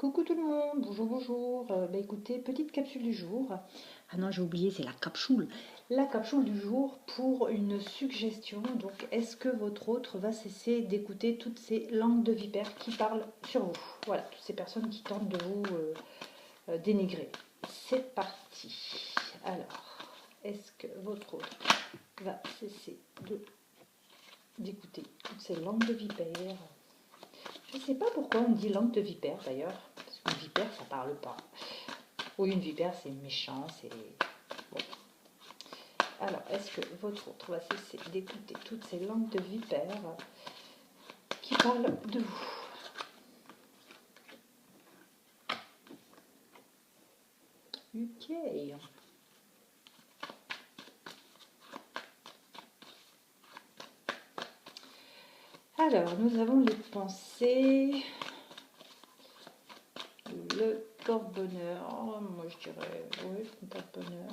Coucou tout le monde, bonjour, bonjour. Écoutez, petite capsule du jour. Ah non, j'ai oublié, c'est la capsule. La capsule du jour pour une suggestion. Donc, est-ce que votre autre va cesser d'écouter toutes ces langues de vipères qui parlent sur vous? Voilà, toutes ces personnes qui tentent de vous dénigrer. C'est parti. Alors, est-ce que votre autre va cesser d'écouter toutes ces langues de vipères? Je ne sais pas pourquoi on dit langue de vipère d'ailleurs, parce qu'une vipère ça parle pas. Ou une vipère c'est méchant, c'est. Bon. Alors, est-ce que votre autre va cesser d'écouter toutes ces langues de vipère qui parlent de vous? Ok. Alors, nous avons les pensées, le porte-bonheur, moi je dirais, oui, le porte-bonheur,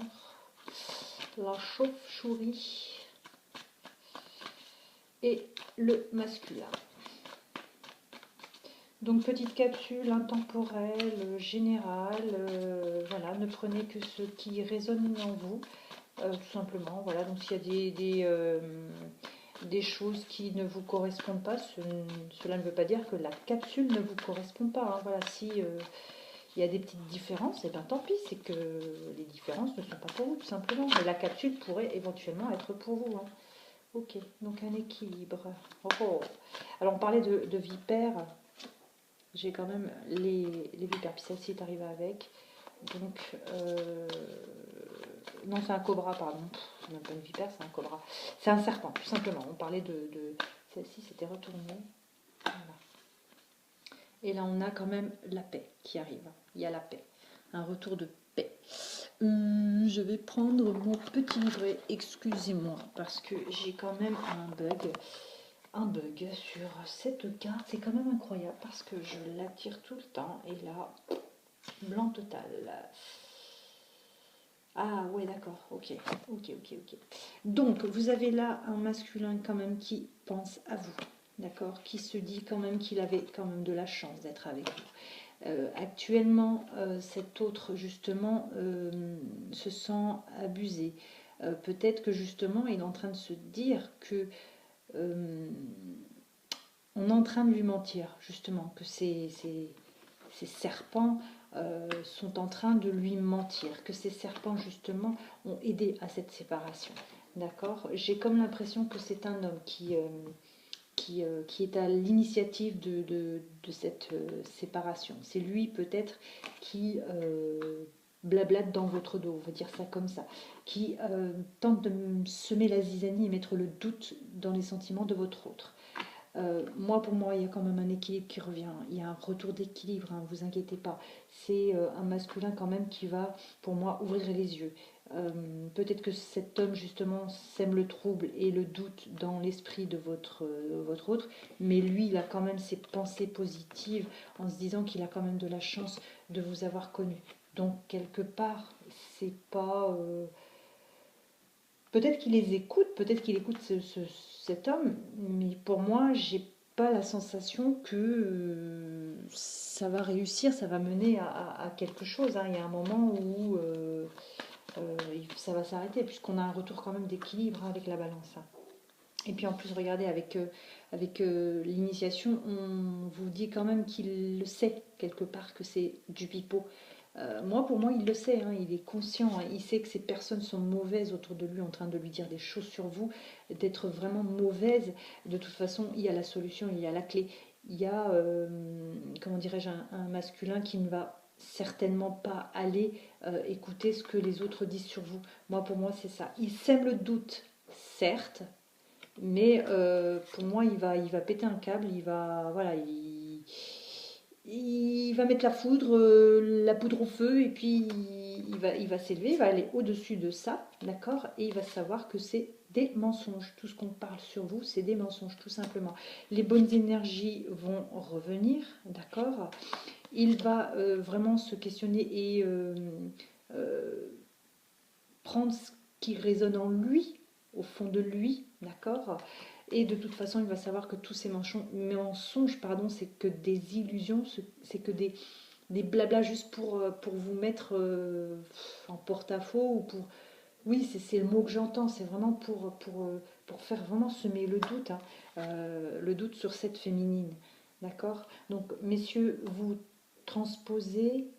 la chauve-souris et le masculin. Donc petite capsule intemporelle, générale, voilà, ne prenez que ce qui résonne en vous, tout simplement. Voilà, donc s'il y a des choses qui ne vous correspondent pas, cela ne veut pas dire que la capsule ne vous correspond pas, hein. Voilà, si il y a des petites différences, et bien tant pis, c'est que les différences ne sont pas pour vous, tout simplement. Mais la capsule pourrait éventuellement être pour vous, hein. Ok, donc un équilibre. Oh, oh. Alors on parlait de vipères. J'ai quand même les vipères, puis celle-ci est arrivée avec. Donc, non, c'est un cobra, pardon. C'est même pas une vipère, c'est un cobra. C'est un serpent, tout simplement. On parlait de... Celle-ci s'était retournée. Voilà. Et là, on a quand même la paix qui arrive. Il y a la paix. Un retour de paix. Je vais prendre mon petit livret, excusez-moi, parce que j'ai quand même un bug sur cette carte. C'est quand même incroyable parce que je la tire tout le temps et là, blanc total. Ah ouais, d'accord, ok, ok, ok, ok. Donc, vous avez là un masculin quand même qui pense à vous, d'accord, qui se dit quand même qu'il avait quand même de la chance d'être avec vous. Actuellement, cet autre justement se sent abusé. Peut-être que justement, il est en train de se dire que on est en train de lui mentir, justement, que ces serpents sont en train de lui mentir, que ces serpents, justement, ont aidé à cette séparation. D'accord. J'ai comme l'impression que c'est un homme qui est à l'initiative de cette séparation. C'est lui, peut-être, qui blablate dans votre dos, on va dire ça comme ça, qui tente de semer la zizanie et mettre le doute dans les sentiments de votre autre. Pour moi, il y a quand même un équilibre qui revient. Il y a un retour d'équilibre, hein, vous inquiétez pas. C'est un masculin quand même qui va, pour moi, ouvrir les yeux. Peut-être que cet homme, justement, sème le trouble et le doute dans l'esprit de votre autre, mais lui, il a quand même ses pensées positives en se disant qu'il a quand même de la chance de vous avoir connu. Donc, quelque part, c'est pas... peut-être qu'il les écoute, peut-être qu'il écoute cet homme, mais pour moi, j'ai pas la sensation que ça va réussir, ça va mener à quelque chose, hein. Il y a un moment où ça va s'arrêter, puisqu'on a un retour quand même d'équilibre, hein, avec la balance, hein. Et puis en plus, regardez, avec l'initiation, on vous dit quand même qu'il le sait quelque part que c'est du pipeau. Pour moi, il le sait, hein, il est conscient, hein, il sait que ces personnes sont mauvaises autour de lui, en train de lui dire des choses sur vous, d'être vraiment mauvaises. De toute façon, il y a la solution, il y a la clé. Il y a, comment dirais-je, un masculin qui ne va certainement pas aller écouter ce que les autres disent sur vous. Pour moi, c'est ça. Il sème le doute, certes, mais pour moi, il va péter un câble, voilà, il va mettre la poudre au feu, et puis il va s'élever, il va aller au-dessus de ça, d'accord, et il va savoir que c'est des mensonges. Tout ce qu'on parle sur vous, c'est des mensonges, tout simplement. Les bonnes énergies vont revenir, d'accord. Il va vraiment se questionner et prendre ce qui résonne en lui, au fond de lui, d'accord. Et de toute façon, il va savoir que tous ces mensonges, c'est que des illusions, c'est que des blablas juste pour vous mettre en porte-à-faux ou pour... Oui, c'est le mot que j'entends, c'est vraiment pour faire vraiment semer le doute, hein, le doute sur cette féminine. D'accord? Donc, messieurs, vous transposez,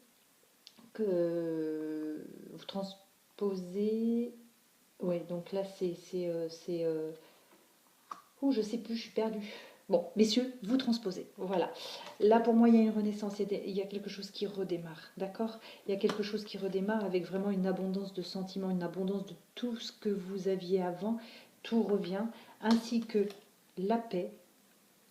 ouais, donc là oh, je sais plus, je suis perdue. Bon, messieurs, vous transposez. Voilà. Là, pour moi, il y a une renaissance, il y a quelque chose qui redémarre, d'accord? Il y a quelque chose qui redémarre avec vraiment une abondance de sentiments, une abondance de tout ce que vous aviez avant. Tout revient, ainsi que la paix.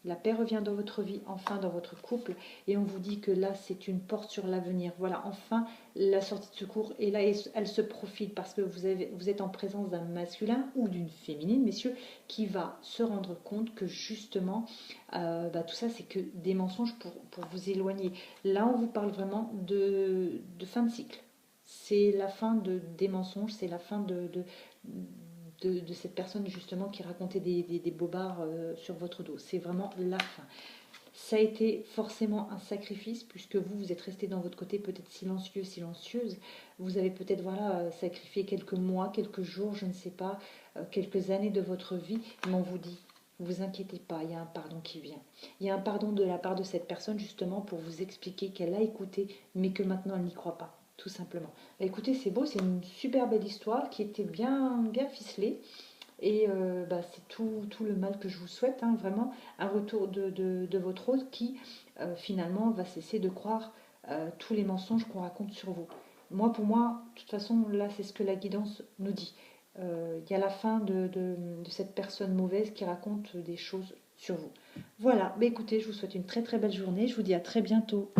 La paix revient dans votre vie, enfin dans votre couple, et on vous dit que là, c'est une porte sur l'avenir. Voilà, enfin, la sortie de secours, et là, elle se profile parce que vous êtes en présence d'un masculin ou d'une féminine, messieurs, qui va se rendre compte que justement, tout ça, c'est que des mensonges pour vous éloigner. Là, on vous parle vraiment de fin de cycle. C'est la fin des mensonges, c'est la fin de cette personne justement qui racontait des bobards sur votre dos. C'est vraiment la fin. Ça a été forcément un sacrifice puisque vous êtes resté dans votre côté peut-être silencieux, silencieuse. Vous avez peut-être sacrifié quelques mois, quelques jours, je ne sais pas, quelques années de votre vie, mais on vous dit, vous inquiétez pas, il y a un pardon qui vient. Il y a un pardon de la part de cette personne justement pour vous expliquer qu'elle a écouté, mais que maintenant elle n'y croit pas, tout simplement. Bah, écoutez, c'est beau, c'est une super belle histoire qui était bien, bien ficelée. Et c'est tout le mal que je vous souhaite, hein, vraiment, un retour de votre hôte qui finalement va cesser de croire tous les mensonges qu'on raconte sur vous. Pour moi, de toute façon, là, c'est ce que la guidance nous dit. Il y a la fin de cette personne mauvaise qui raconte des choses sur vous. Voilà, bah, écoutez, je vous souhaite une très très belle journée, je vous dis à très bientôt.